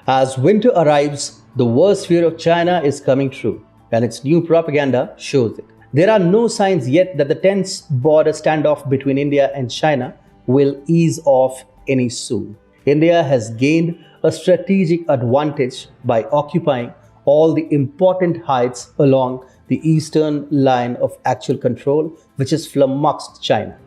As winter arrives, the worst fear of China is coming true, and its new propaganda shows it. There are no signs yet that the tense border standoff between India and China will ease off any soon. India has gained a strategic advantage by occupying all the important heights along the eastern line of actual control, which has flummoxed China.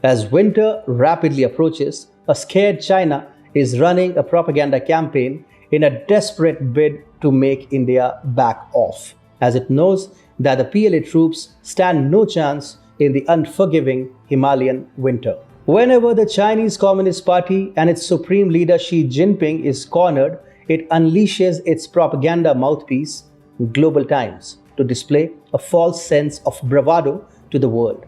As winter rapidly approaches, a scared China is running a propaganda campaign in a desperate bid to make India back off, as it knows that the PLA troops stand no chance in the unforgiving Himalayan winter. Whenever the Chinese Communist Party and its supreme leader Xi Jinping is cornered, it unleashes its propaganda mouthpiece, Global Times, to display a false sense of bravado to the world.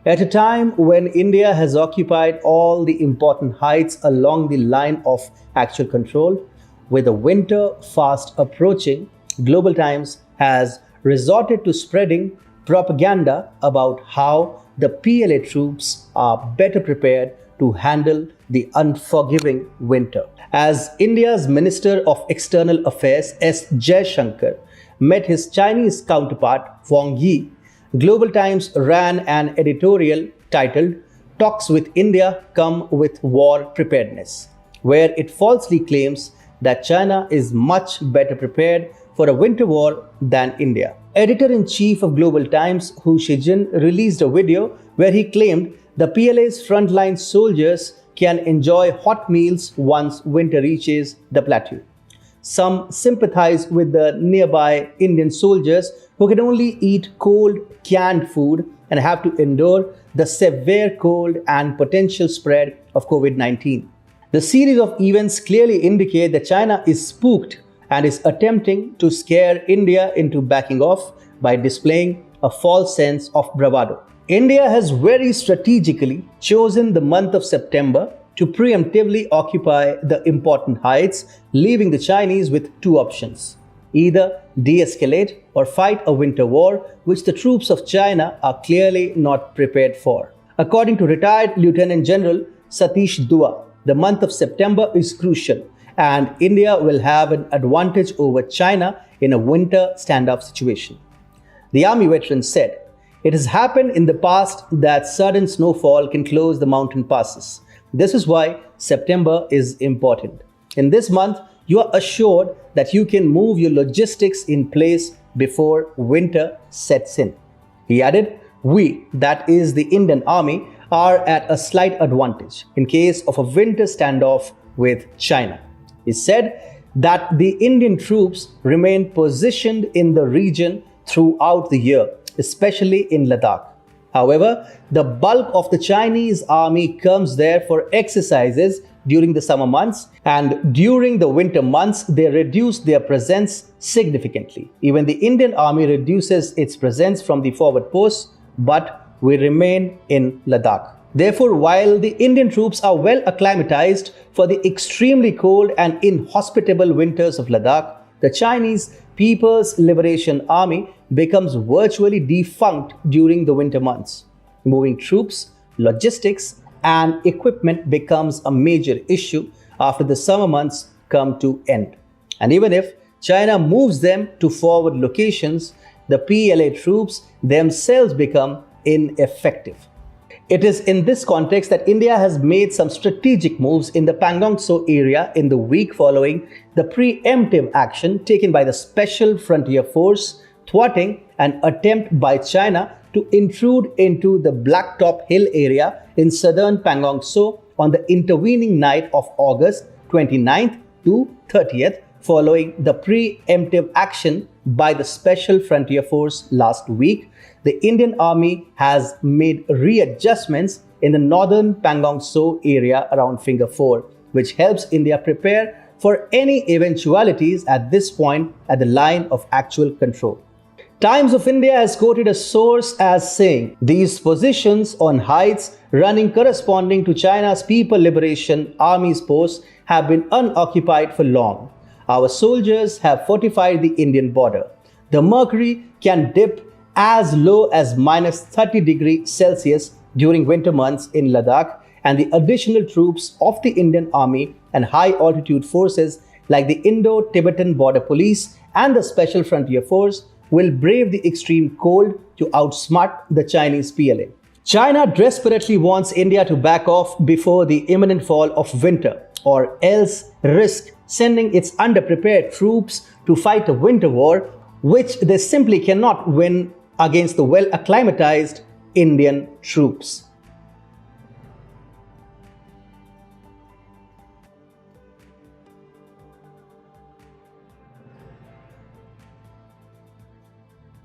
At a time when India has occupied all the important heights along the line of actual control, with the winter fast approaching, Global Times has resorted to spreading propaganda about how the PLA troops are better prepared to handle the unforgiving winter. As India's Minister of External Affairs S. Jaishankar met his Chinese counterpart Wang Yi, Global Times ran an editorial titled "Talks with India Come with War Preparedness," where it falsely claims that China is much better prepared for a winter war than India. Editor-in-chief of Global Times, Hu Shijin, released a video where he claimed the PLA's frontline soldiers can enjoy hot meals once winter reaches the plateau. Some sympathize with the nearby Indian soldiers who can only eat cold, canned food and have to endure the severe cold and potential spread of COVID-19. The series of events clearly indicate that China is spooked and is attempting to scare India into backing off by displaying a false sense of bravado. India has very strategically chosen the month of September to preemptively occupy the important heights, leaving the Chinese with two options: either de-escalate or fight a winter war, which the troops of China are clearly not prepared for. According to retired Lieutenant General Satish Dua, the month of September is crucial, and India will have an advantage over China in a winter standoff situation. The army veteran said, "It has happened in the past that sudden snowfall can close the mountain passes. This is why September is important. In this month, you are assured that you can move your logistics in place before winter sets in." He added, "We, that is the Indian Army, are at a slight advantage in case of a winter standoff with China." He said that the Indian troops remain positioned in the region throughout the year, especially in Ladakh. However, the bulk of the Chinese army comes there for exercises during the summer months, and during the winter months, they reduce their presence significantly. Even the Indian army reduces its presence from the forward posts, but we remain in Ladakh. Therefore, while the Indian troops are well acclimatized for the extremely cold and inhospitable winters of Ladakh, the Chinese People's Liberation Army becomes virtually defunct during the winter months. Moving troops, logistics, and equipment becomes a major issue after the summer months come to end. And even if China moves them to forward locations, the PLA troops themselves become ineffective. It is in this context that India has made some strategic moves in the Pangong Tso area in the week following the preemptive action taken by the Special Frontier Force, thwarting an attempt by China to intrude into the Blacktop Hill area in southern Pangong Tso on the intervening night of August 29th to 30th, following the preemptive action by the Special Frontier Force last week. The Indian Army has made readjustments in the northern Pangong Tso area around Finger 4, which helps India prepare for any eventualities at this point at the line of actual control. Times of India has quoted a source as saying, "These positions on heights running corresponding to China's People Liberation Army's posts have been unoccupied for long. Our soldiers have fortified the Indian border. The mercury can dip as low as minus 30 degrees Celsius during winter months in Ladakh, and the additional troops of the Indian Army and high altitude forces like the Indo-Tibetan Border Police and the Special Frontier Force, will brave the extreme cold to outsmart the Chinese PLA. China desperately wants India to back off before the imminent fall of winter, or else risk sending its underprepared troops to fight a winter war, which they simply cannot win against the well-acclimatized Indian troops.